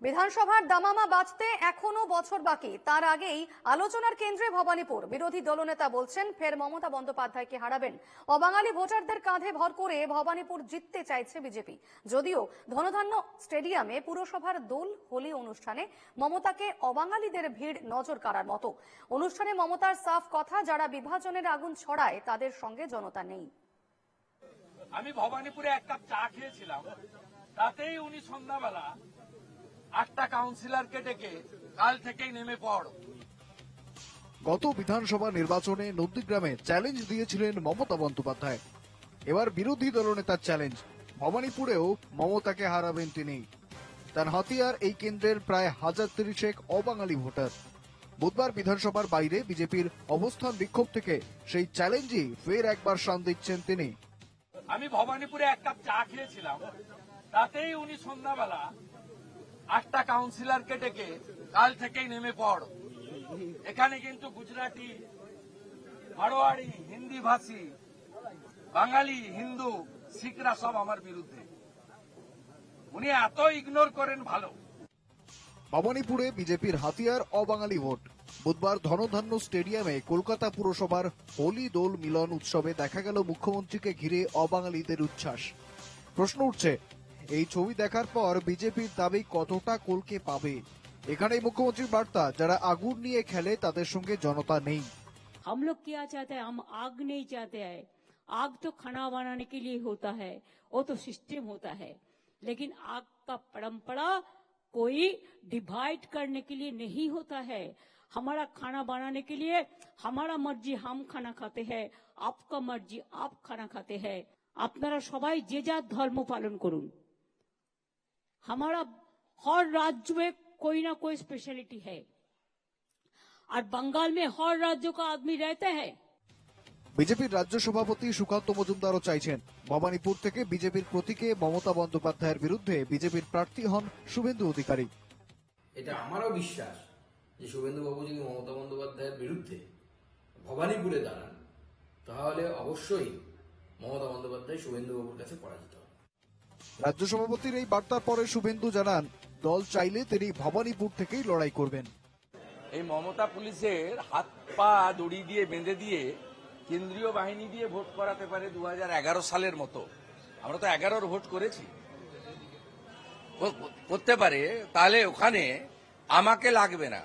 বিধানসভার দামামা বাজতে এখনো বছর বাকি, তার আগেই আলোচনার কেন্দ্রে ভবানীপুর। বিরোধী দলনেতা বলছেন ফের মমতা বন্দ্যোপাধ্যায়কে হারাবেন। অবাঙালি ভোটারদের কাঁধে ভর করে ভবানীপুর জিততে চাইছে বিজেপি। যদিও ধনধান্য স্টেডিয়ামে পুরসভার দোল হোলি অনুষ্ঠানে মমতাকে অবাঙালিদের ভিড় নজর কাড়ার মতো। অনুষ্ঠানে মমতার সাফ কথা, যারা বিভাজনের আগুন ছড়ায় তাদের সঙ্গে জনতা নেই। আমি ভবানীপুরে এক কাপ চা খেয়েছিলাম, তাতেই উনি সন্ধ্যাবেলা 8টা কাউন্সিলরকে ডেকে কাল থেকেই নেমে পড়। গত বিধানসভা নির্বাচনে নন্দীগ্রামে চ্যালেঞ্জ দিয়েছিলেন মমতা বন্দ্যোপাধ্যায়। এবার বিরোধী দলনেতার চ্যালেঞ্জ, ভবানীপুরেও মমতাকে হারাবেন তিনি। তার হাতিয়ার এই কেন্দ্রের প্রায় 1030 অবাঙালি ভোটার। বুধবার বিধানসভার বাইরে বিজেপির অবস্থান বিক্ষোভ থেকে সেই চ্যালেঞ্জই ফের একবার শান দিচ্ছেন তিনি। আমি ভবানীপুরে এক কাপ চা খেয়েছিলাম, তাতেই উনি সন্ধ্যাবেলা 8টা কাউন্সিলরকে ডেকে কাল থেকেই নেমে পড়। এখানে কিন্তু গুজরাটি, মারোয়াড়ি, হিন্দি ভাষী, বাঙালি, হিন্দু, শিখরা সব আমার বিরুদ্ধে। উনি এত ইগনোর করেন ভালো। ভবানীপুরে বিজেপির হাতিয়ার অবাঙালি ভোট। বুধবার ধনধান্য স্টেডিয়ামে কলকাতা পুরসভার হোলি দোল মিলন উৎসবে দেখা গেল মুখ্যমন্ত্রীকে ঘিরে অবাঙালিদের উচ্ছ্বাস। প্রশ্ন উঠছে, এই ছবি দেখার পর বিজেপির দাবি কতটা কলকে পাবে? এখানেই মুখ্যমন্ত্রীর বার্তা, যারা আগুন নিয়ে খেলে তাদের সঙ্গে জনতা নেই। हम लोग क्या चाहते हैं? हम आग नहीं चाहते हैं। आग तो खाना बनाने के लिए होता है, वो तो सिस्टम होता है, लेकिन आग का परंपरा कोई डिवाइड करने के लिए नहीं होता है। हमारा खाना बनाने के लिए हमारा मर्जी हम खाना खाते हैं, आपका मर्जी आप खाना खाते हैं। আপনারা সবাই যে যার ধর্ম পালন করুন। हमारा हर राज्य में कोई ना कोई स्पेशलिटी है, और बंगाल में हर राज्य का आदमी रहते हैं। বিজেপির রাজ্য সভাপতি সুকান্ত মজুমদারও চাইছেন ভবানীপুর থেকে বিজেপির প্রতীকে মমতা বন্দ্যোপাধ্যায়ের বিরুদ্ধে বিজেপির প্রার্থী হন শুভেন্দু অধিকারী। এটা আমারও বিশ্বাস যে শুভেন্দু বাবু যদি মমতা বন্দ্যোপাধ্যায়ের বিরুদ্ধে ভবানীপুরে দাঁড়ান, তাহলে অবশ্যই মমতা বন্দ্যোপাধ্যায় শুভেন্দু বাবুর কাছে পরাজিত হবে। রাজ্য সভাপতির এই বার্তার পরে শুভেন্দু জানান, দল চাইলে তিনি ভবানীপুর থেকেই লড়াই করবেন। এই মমতা পুলিশের হাত পা দড়ি দিয়ে বেঁধে দিয়ে কেন্দ্রীয় বাহিনী দিয়ে ভোট করাতে পারে 2011 সালের মতো। আমরা তো 11-র ভোট করেছি, করতে পারে, তাহলে ওখানে আমাকে লাগবে না।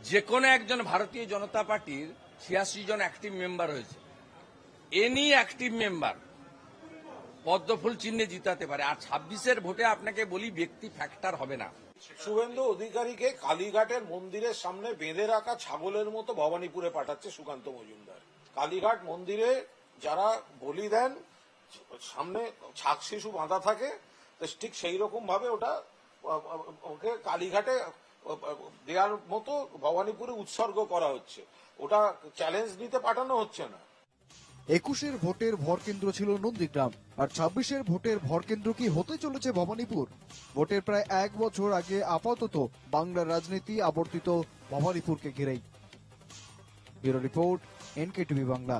যে কোনো একজন ভারতীয় জনতা পার্টির 86 জন অ্যাক্টিভ মেম্বার হয়েছে, এনি অ্যাক্টিভ মেম্বার পদ্মফুল চিহ্নে জিতাতে পারে। আর 26-এর ভোটে আপনাকে বলি, ব্যক্তি ফ্যাক্টর হবে না। শুভেন্দু অধিকারীকে কালীঘাটের মন্দিরের সামনে বেঁধে রাখা ছাগলের মতো ভবানীপুরে পাঠাচ্ছে সুকান্ত মজুমদার। কালীঘাট মন্দিরে যারা বলি দেন, সামনে ছাগ শিশু বাঁধা থাকে, তো ঠিক সেই রকম ভাবে ওকে কালীঘাটে দেওয়ার মতো ভবানীপুরে উৎসর্গ করা হচ্ছে। ওটা চ্যালেঞ্জ নিতে পাঠানো হচ্ছে না। 21-এর ভোটের ভরকেন্দ্র ছিল নন্দীগ্রাম, আর 26-এর ভোটের ভরকেন্দ্র কি হতে চলেছে ভবানীপুর? ভোটের প্রায় 1 বছর আগে আপাতত বাংলার রাজনীতি আবর্তিত ভবানীপুরকে ঘিরেই। Bureau report, NKTV Bangla.